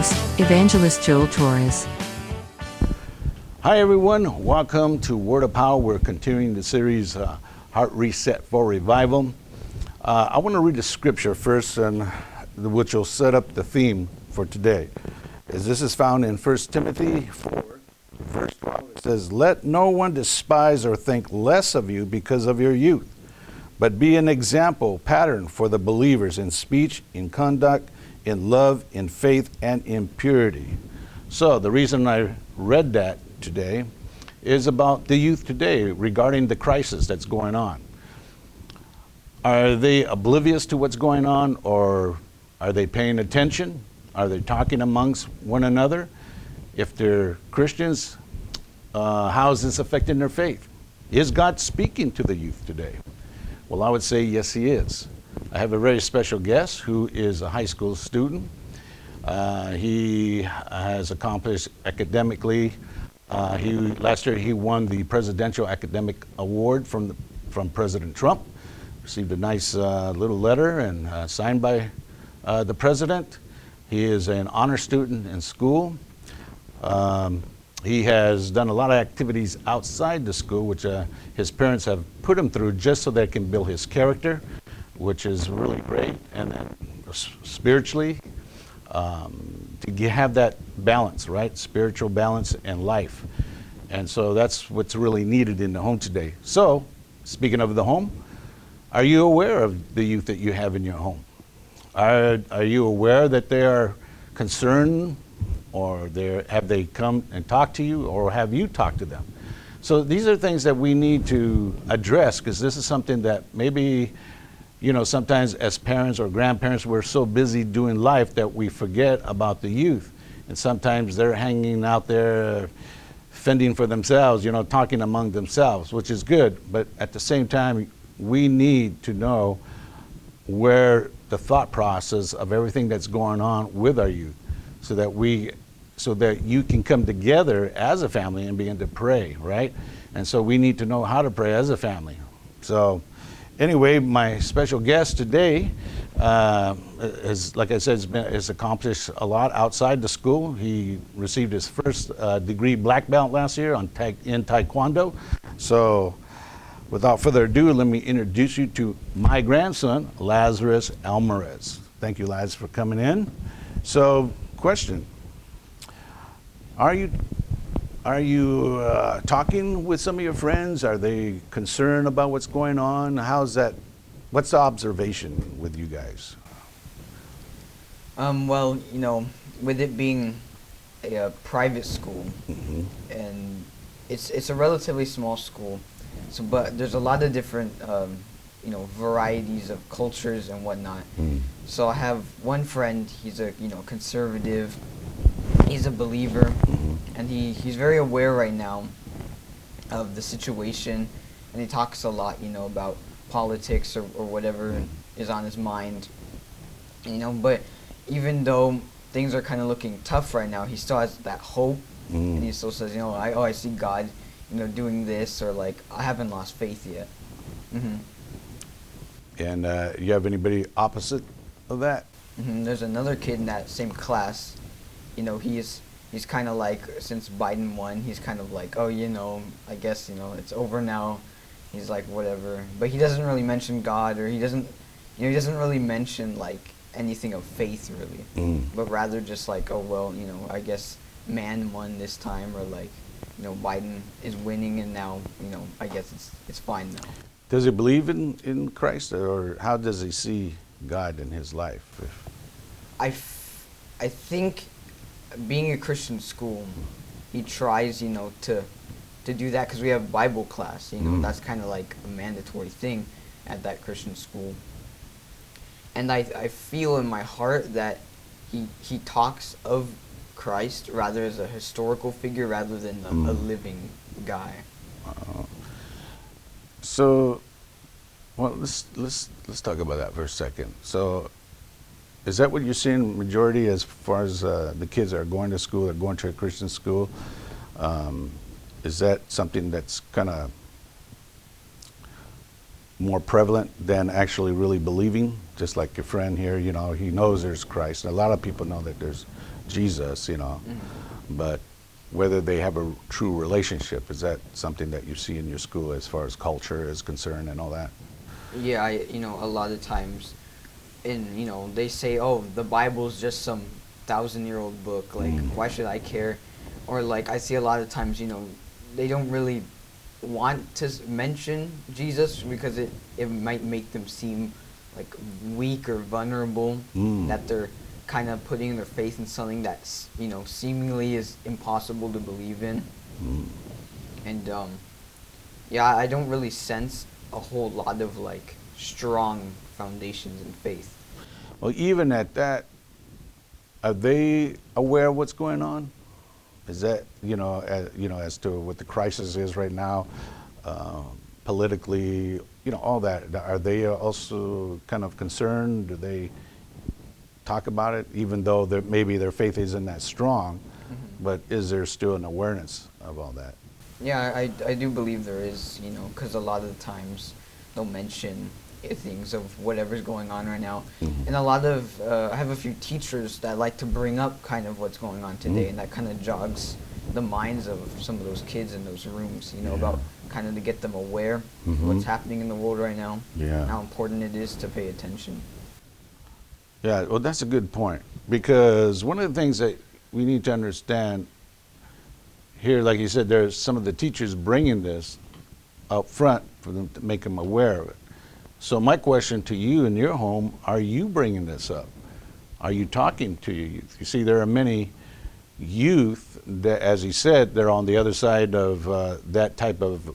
host, Evangelist Joel Torres. Hi everyone, welcome to Word of Power. We're continuing the series Heart Reset for Revival. I want to read the scripture first, and which will set up the theme for today. As this is found in 1 Timothy 4, verse 12. It says, "Let no one despise or think less of you because of your youth, but be an example, pattern for the believers in speech, in conduct, in love, in faith, and in purity." So the reason I read that today is about the youth today regarding the crisis that's going on. Are they oblivious to what's going on, or are they paying attention? Are they talking amongst one another? If they're Christians, how is this affecting their faith? Is God speaking to the youth today? Well, I would say yes, He is. I have a very special guest who is a high school student. He has accomplished academically. Last year he won the Presidential Academic Award from President Trump. Received a nice little letter and signed by the president. He is an honor student in school. He has done a lot of activities outside the school, which his parents have put him through just so they can build his character, which is really great. And then spiritually, to have that balance, right? Spiritual balance and life. And so that's what's really needed in the home today. So, speaking of the home, are you aware of the youth that you have in your home? Are you aware that they are concerned, or have they come and talked to you, or have you talked to them? So these are things that we need to address, because this is something that maybe, sometimes as parents or grandparents, we're so busy doing life that we forget about the youth. And sometimes they're hanging out there fending for themselves, talking among themselves, which is good. But at the same time, we need to know where the thought process of everything that's going on with our youth, so that you can come together as a family and begin to pray, right? And so we need to know how to pray as a family. So anyway, my special guest today is, like I said, has accomplished a lot outside the school. He received his first degree black belt last year in Taekwondo. So without further ado, let me introduce you to my grandson, Lazarus Almaraz. Thank you, Laz, for coming in. So, question: Are you talking with some of your friends? Are they concerned about what's going on? How's that? What's the observation with you guys? Well, with it being a private school, Mm-hmm. and it's a relatively small school, but there's a lot of different varieties of cultures and whatnot. Mm. So I have one friend. He's a conservative. He's a believer, Mm-hmm. and he's very aware right now of the situation, and he talks a lot, about politics or whatever is on his mind. But even though things are kind of looking tough right now, he still has that hope, and he still says, I see God, doing this, or like, I haven't lost faith yet. Mm-hmm. And you have anybody opposite of that? Mm-hmm. There's another kid in that same class. He's kind of like, since Biden won, he's kind of like, I guess, it's over now. He's like, whatever. But he doesn't really mention God, or he doesn't really mention like anything of faith really. But rather just like, I guess man won this time, or like, Biden is winning, and now, I guess it's fine now. Does he believe in Christ, or how does he see God in his life? I think being a Christian school, he tries, to do that, because we have Bible class, that's kind of like a mandatory thing at that Christian school. And I feel in my heart that he talks of Christ rather as a historical figure rather than a living guy. So, well, let's talk about that for a second. So, is that what you're seeing majority as far as the kids that are going to school, or going to a Christian school? Is that something that's kind of more prevalent than actually really believing? Just like your friend here, he knows there's Christ. And a lot of people know that there's Jesus, but whether they have a true relationship, is that something that you see in your school as far as culture is concerned and all that? Yeah, a lot of times, they say, oh, the Bible's just some 1,000-year-old book. Like, why should I care? Or like, I see a lot of times, they don't really want to mention Jesus because it might make them seem like weak or vulnerable, that they're kind of putting their faith in something that seemingly is impossible to believe in. And yeah, I don't really sense a whole lot of like strong foundations in faith. Well, even at that, are they aware of what's going on? Is that as to what the crisis is right now, politically, all that? Are they also kind of concerned? Do they talk about it, even though maybe their faith isn't that strong? But is there still an awareness of all that? Yeah, I do believe there is, because a lot of the times they'll mention things of whatever's going on right now. And a lot of, I have a few teachers that like to bring up kind of what's going on today, and that kind of jogs the minds of some of those kids in those rooms, about kind of to get them aware of what's happening in the world right now, and how important it is to pay attention. Yeah, well, that's a good point, because one of the things that we need to understand here, like you said, there's some of the teachers bringing this up front for them to make them aware of it. So my question to you in your home, are you bringing this up? Are you talking to your youth? You see, there are many youth that, as he said, they're on the other side of that type of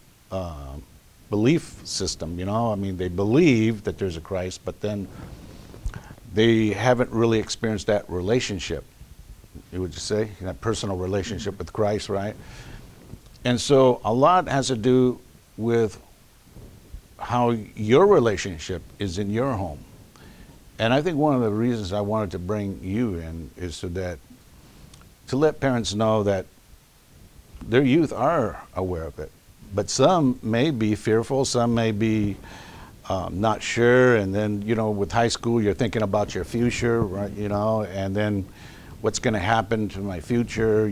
belief system, I mean, they believe that there's a Christ, but then they haven't really experienced that relationship, would you say? That personal relationship with Christ, right? And so a lot has to do with how your relationship is in your home. And I think one of the reasons I wanted to bring you in is so that to let parents know that their youth are aware of it. But some may be fearful, some may be not sure, and then, with high school, you're thinking about your future, right, and then what's going to happen to my future,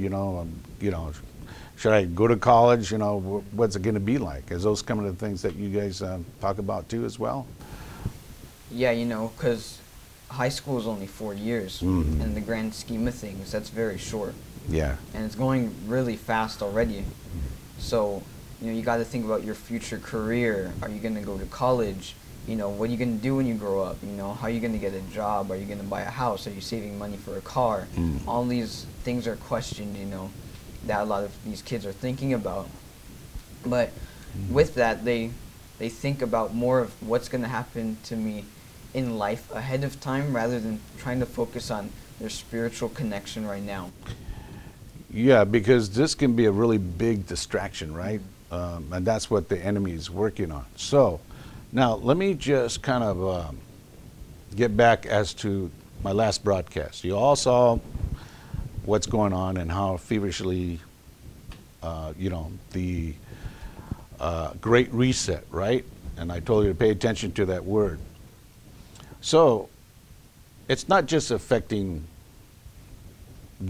should I go to college, what's it going to be like? Is those some of the things that you guys talk about too as well? Yeah, because high school is only 4 years, and in the grand scheme of things, that's very short. Yeah. And it's going really fast already. So, you got to think about your future career. Are you going to go to college? What are you going to do when you grow up? How are you going to get a job? Are you going to buy a house? Are you saving money for a car? All these things are questioned, that a lot of these kids are thinking about. But with that, they think about more of what's going to happen to me in life ahead of time rather than trying to focus on their spiritual connection right now. Yeah, because this can be a really big distraction, right? And that's what the enemy is working on. So now let me just kind of get back as to my last broadcast. You all saw what's going on and how feverishly, the Great Reset, right? And I told you to pay attention to that word. So it's not just affecting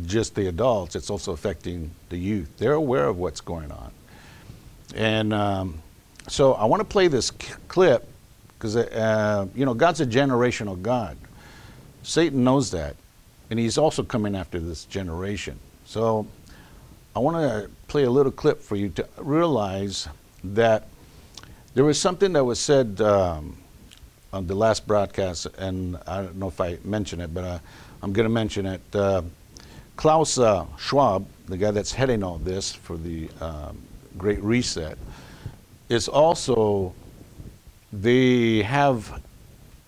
just the adults, it's also affecting the youth. They're aware of what's going on. And so I want to play this clip because, God's a generational God. Satan knows that. And he's also coming after this generation. So I want to play a little clip for you to realize that there was something that was said on the last broadcast, and I don't know if I mentioned it, but I'm going to mention it. Klaus Schwab, the guy that's heading all this for the Great Reset, is also, they have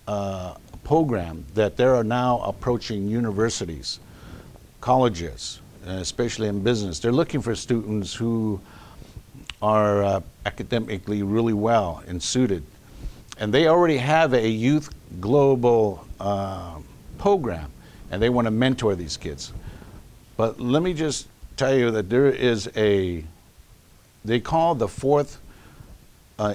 a program that they are now approaching universities, colleges, especially in business. They're looking for students who are academically really well and suited. And they already have a youth global program, and they want to mentor these kids. But let me just tell you that there is they call the fourth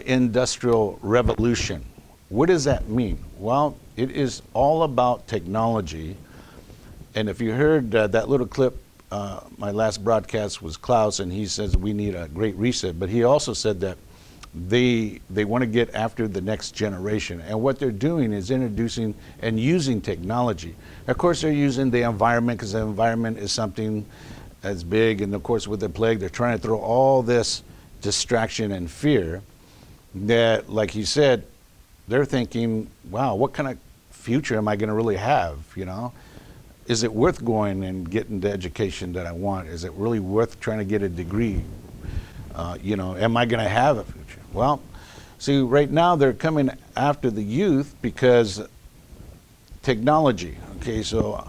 industrial revolution. What does that mean? Well, it is all about technology And if you heard that little clip, my last broadcast was Klaus, and he says we need a great reset. But he also said that they want to get after the next generation. And what they're doing is introducing and using technology. Of course, they're using the environment, because the environment is something that's big. And of course, with the plague, they're trying to throw all this distraction and fear that, like he said, they're thinking, wow, what kind of future am I going to really have, you know? Is it worth going and getting the education that I want? Is it really worth trying to get a degree? You know, am I going to have a future? Well, see, right now they're coming after the youth because technology. Okay, so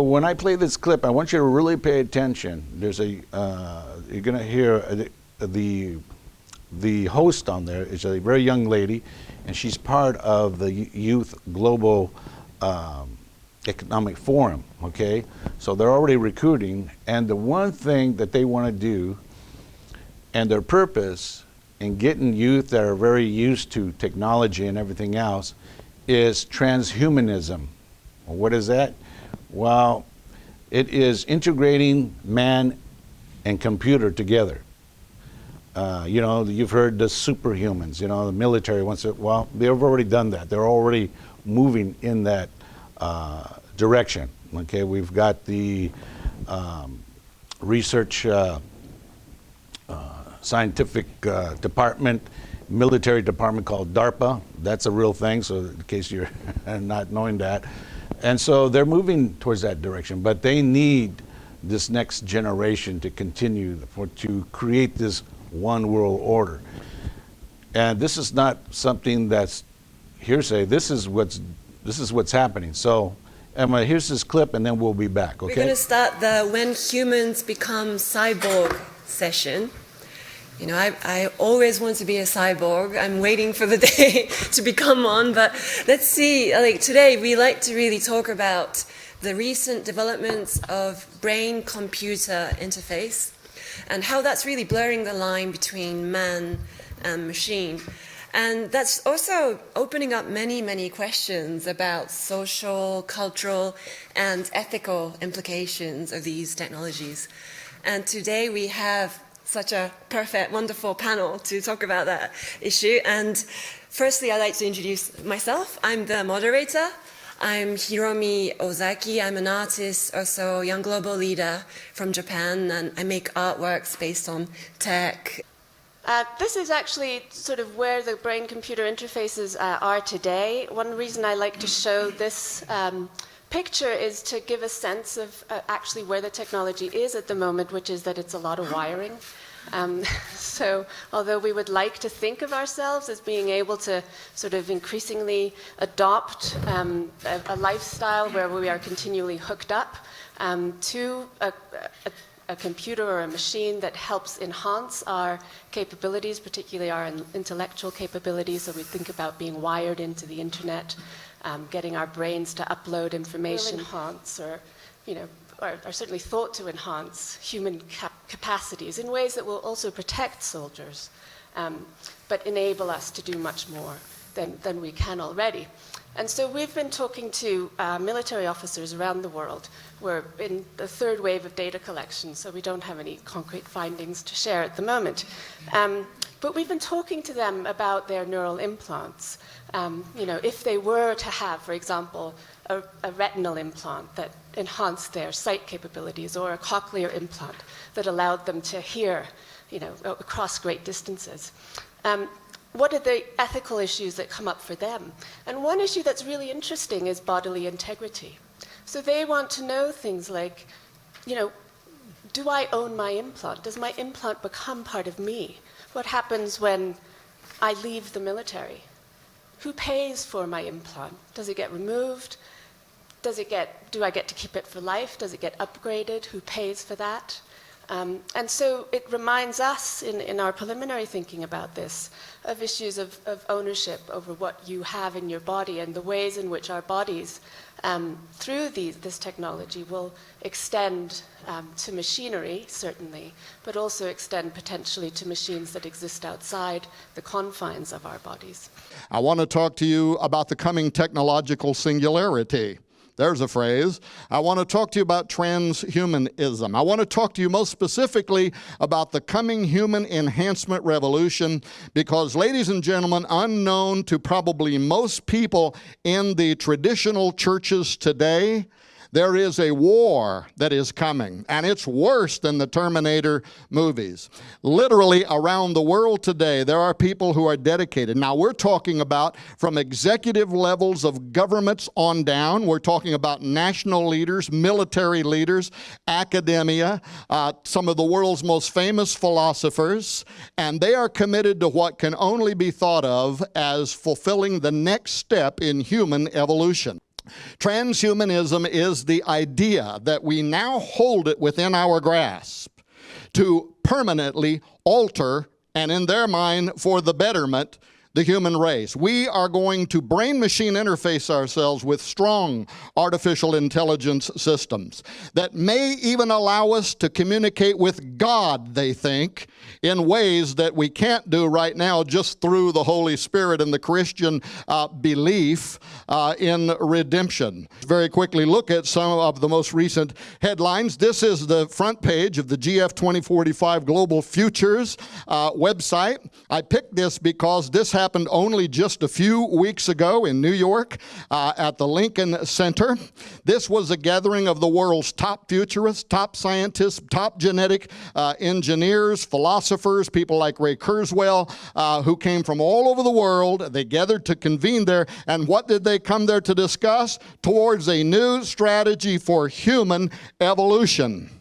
when I play this clip, I want you to really pay attention. There's a you're going to hear the host on there is a very young lady, and she's part of the Youth Global Economic Forum, okay? So they're already recruiting, and the one thing that they want to do, and their purpose in getting youth that are very used to technology and everything else, is transhumanism. Well, what is that? Well, it is integrating man and computer together. You know, you've heard the superhumans, you know, the military wants to, well, they've already done that. They're already moving in that direction. Okay, we've got the research scientific department, military department called DARPA. That's a real thing, so in case you're not knowing that. And so they're moving towards that direction, but they need this next generation to continue to create this one world order. And this is not something that's hearsay. This is what's happening. So Emma, here's this clip, and then we'll be back, okay? We're going to start the When Humans Become Cyborg session. You know, I always want to be a cyborg. I'm waiting for the day to become one, but let's see. Like today, we like to really talk about the recent developments of brain-computer interface and how that's really blurring the line between man and machine. And that's also opening up many, many questions about social, cultural, and ethical implications of these technologies. And today we have such a perfect, wonderful panel to talk about that issue. And firstly, I'd like to introduce myself. I'm the moderator. I'm Hiromi Ozaki. I'm an artist, also young global leader from Japan, and I make artworks based on tech. This is actually sort of where the brain-computer interfaces are today. One reason I like to show this picture is to give a sense of actually where the technology is at the moment, which is that it's a lot of wiring. So although we would like to think of ourselves as being able to sort of increasingly adopt a lifestyle where we are continually hooked up to a computer or a machine that helps enhance our capabilities, particularly our intellectual capabilities. So we think about being wired into the internet, getting our brains to upload information, enhance, or are certainly thought to enhance human capacities in ways that will also protect soldiers, but enable us to do much more than we can already. And so we've been talking to military officers around the world. We're in the third wave of data collection, so we don't have any concrete findings to share at the moment. But we've been talking to them about their neural implants. If they were to have, for example, a retinal implant that enhanced their sight capabilities, or a cochlear implant that allowed them to hear, across great distances. What are the ethical issues that come up for them? And one issue that's really interesting is bodily integrity. So they want to know things like, do I own my implant? Does my implant become part of me? What happens when I leave the military? Who pays for my implant? Does it get removed? Do I get to keep it for life? Does it get upgraded? Who pays for that? And so it reminds us in our preliminary thinking about this of issues of ownership over what you have in your body, and the ways in which our bodies, through this technology, will extend to machinery, certainly, but also extend potentially to machines that exist outside the confines of our bodies. I want to talk to you about the coming technological singularity. There's a phrase. I want to talk to you about transhumanism. I want to talk to you most specifically about the coming human enhancement revolution because, ladies and gentlemen, unknown to probably most people in the traditional churches today, there is a war that is coming, and it's worse than the Terminator movies. Literally around the world today, there are people who are dedicated. Now, we're talking about from executive levels of governments on down. We're talking about national leaders, military leaders, academia, some of the world's most famous philosophers, and they are committed to what can only be thought of as fulfilling the next step in human evolution. Transhumanism is the idea that we now hold it within our grasp to permanently alter, and in their mind, for the betterment, the human race. We are going to brain-machine interface ourselves with strong artificial intelligence systems that may even allow us to communicate with God, they think, in ways that we can't do right now just through the Holy Spirit and the Christian belief in redemption. Very quickly look at some of the most recent headlines. This is the front page of the GF 2045 Global Futures website. I picked this because this happened only just a few weeks ago in New York at the Lincoln Center. This was a gathering of the world's top futurists, top scientists, top genetic engineers, philosophers, people like Ray Kurzweil, who came from all over the world. They gathered to convene there, and what did they come there to discuss? Towards a new strategy for human evolution.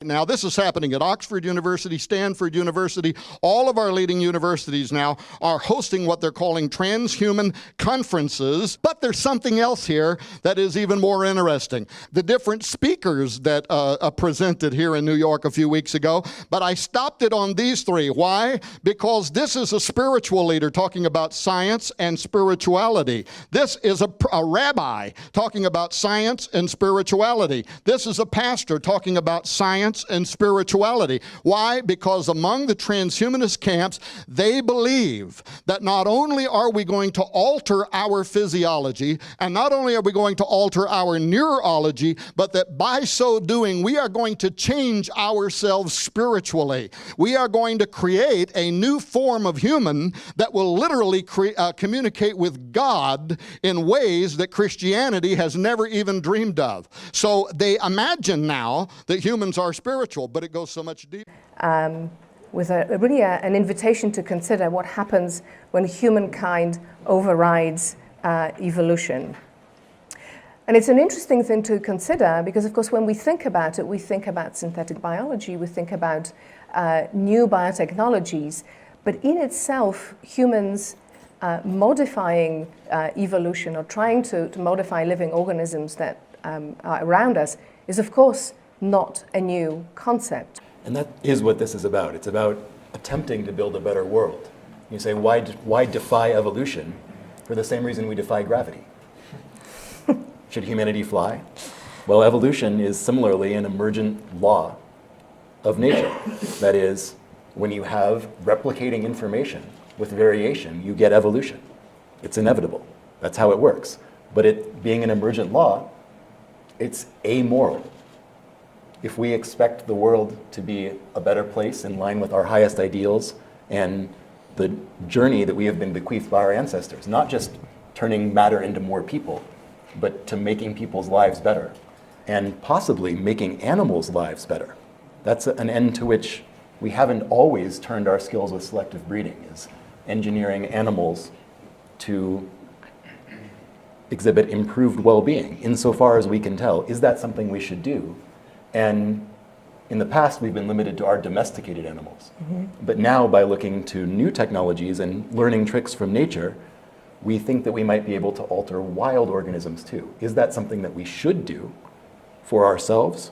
Now, this is happening at Oxford University, Stanford University. All of our leading universities now are hosting what they're calling transhuman conferences. But there's something else here that is even more interesting. The different speakers that presented here in New York a few weeks ago, but I stopped it on these three. Why? Because this is a spiritual leader talking about science and spirituality. This is a rabbi talking about science and spirituality. This is a pastor talking about science and spirituality. Why? Because among the transhumanist camps, they believe that not only are we going to alter our physiology, and not only are we going to alter our neurology, but that by so doing, we are going to change ourselves spiritually. We are going to create a new form of human that will literally communicate with God in ways that Christianity has never even dreamed of. So they imagine now that humans are spiritual, but it goes so much deeper. With really an invitation to consider what happens when humankind overrides evolution. And it's an interesting thing to consider because, of course, when we think about it, we think about synthetic biology, we think about new biotechnologies, but in itself, humans modifying evolution or trying to modify living organisms that are around us is, of course, not a new concept. And that is what this is about. It's about attempting to build a better world. You say, why defy evolution? For the same reason we defy gravity. Should humanity fly? Well, evolution is similarly an emergent law of nature. That is, when you have replicating information with variation, you get evolution. It's inevitable. That's how it works. But it being an emergent law, it's amoral. If we expect the world to be a better place in line with our highest ideals and the journey that we have been bequeathed by our ancestors, not just turning matter into more people, but to making people's lives better and possibly making animals' lives better. That's an end to which we haven't always turned our skills with selective breeding, is engineering animals to exhibit improved well-being, insofar as we can tell. Is that something we should do? And in the past, we've been limited to our domesticated animals. Mm-hmm. But now, by looking to new technologies and learning tricks from nature, we think that we might be able to alter wild organisms too. Is that something that we should do for ourselves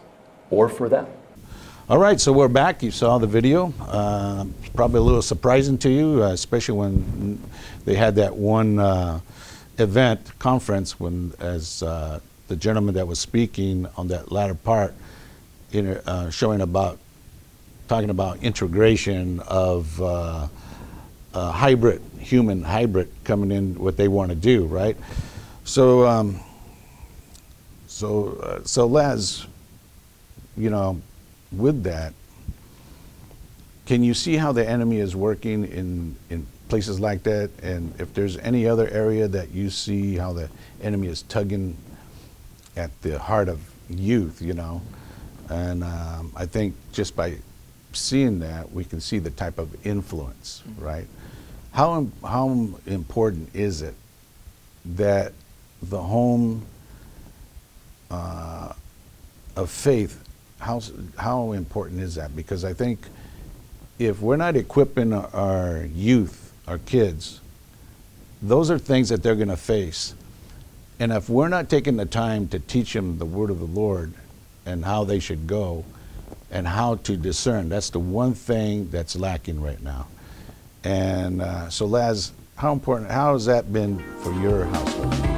or for them? All right, so we're back. You saw the video. Probably a little surprising to you, especially when they had that one conference when, as the gentleman that was speaking on that latter part, talking about integration of human hybrid coming in, what they want to do, right? So So Laz, you know, with that, can you see how the enemy is working in places like that? And if there's any other area that you see how the enemy is tugging at the heart of youth, you know? And I think just by seeing that, we can see the type of influence, right? How important is it that the home of faith, how important is that? Because I think if we're not equipping our youth, our kids, those are things that they're going to face. And if we're not taking the time to teach them the word of the Lord and how they should go and how to discern, that's the one thing that's lacking right now. And so Laz, how has that been for your household?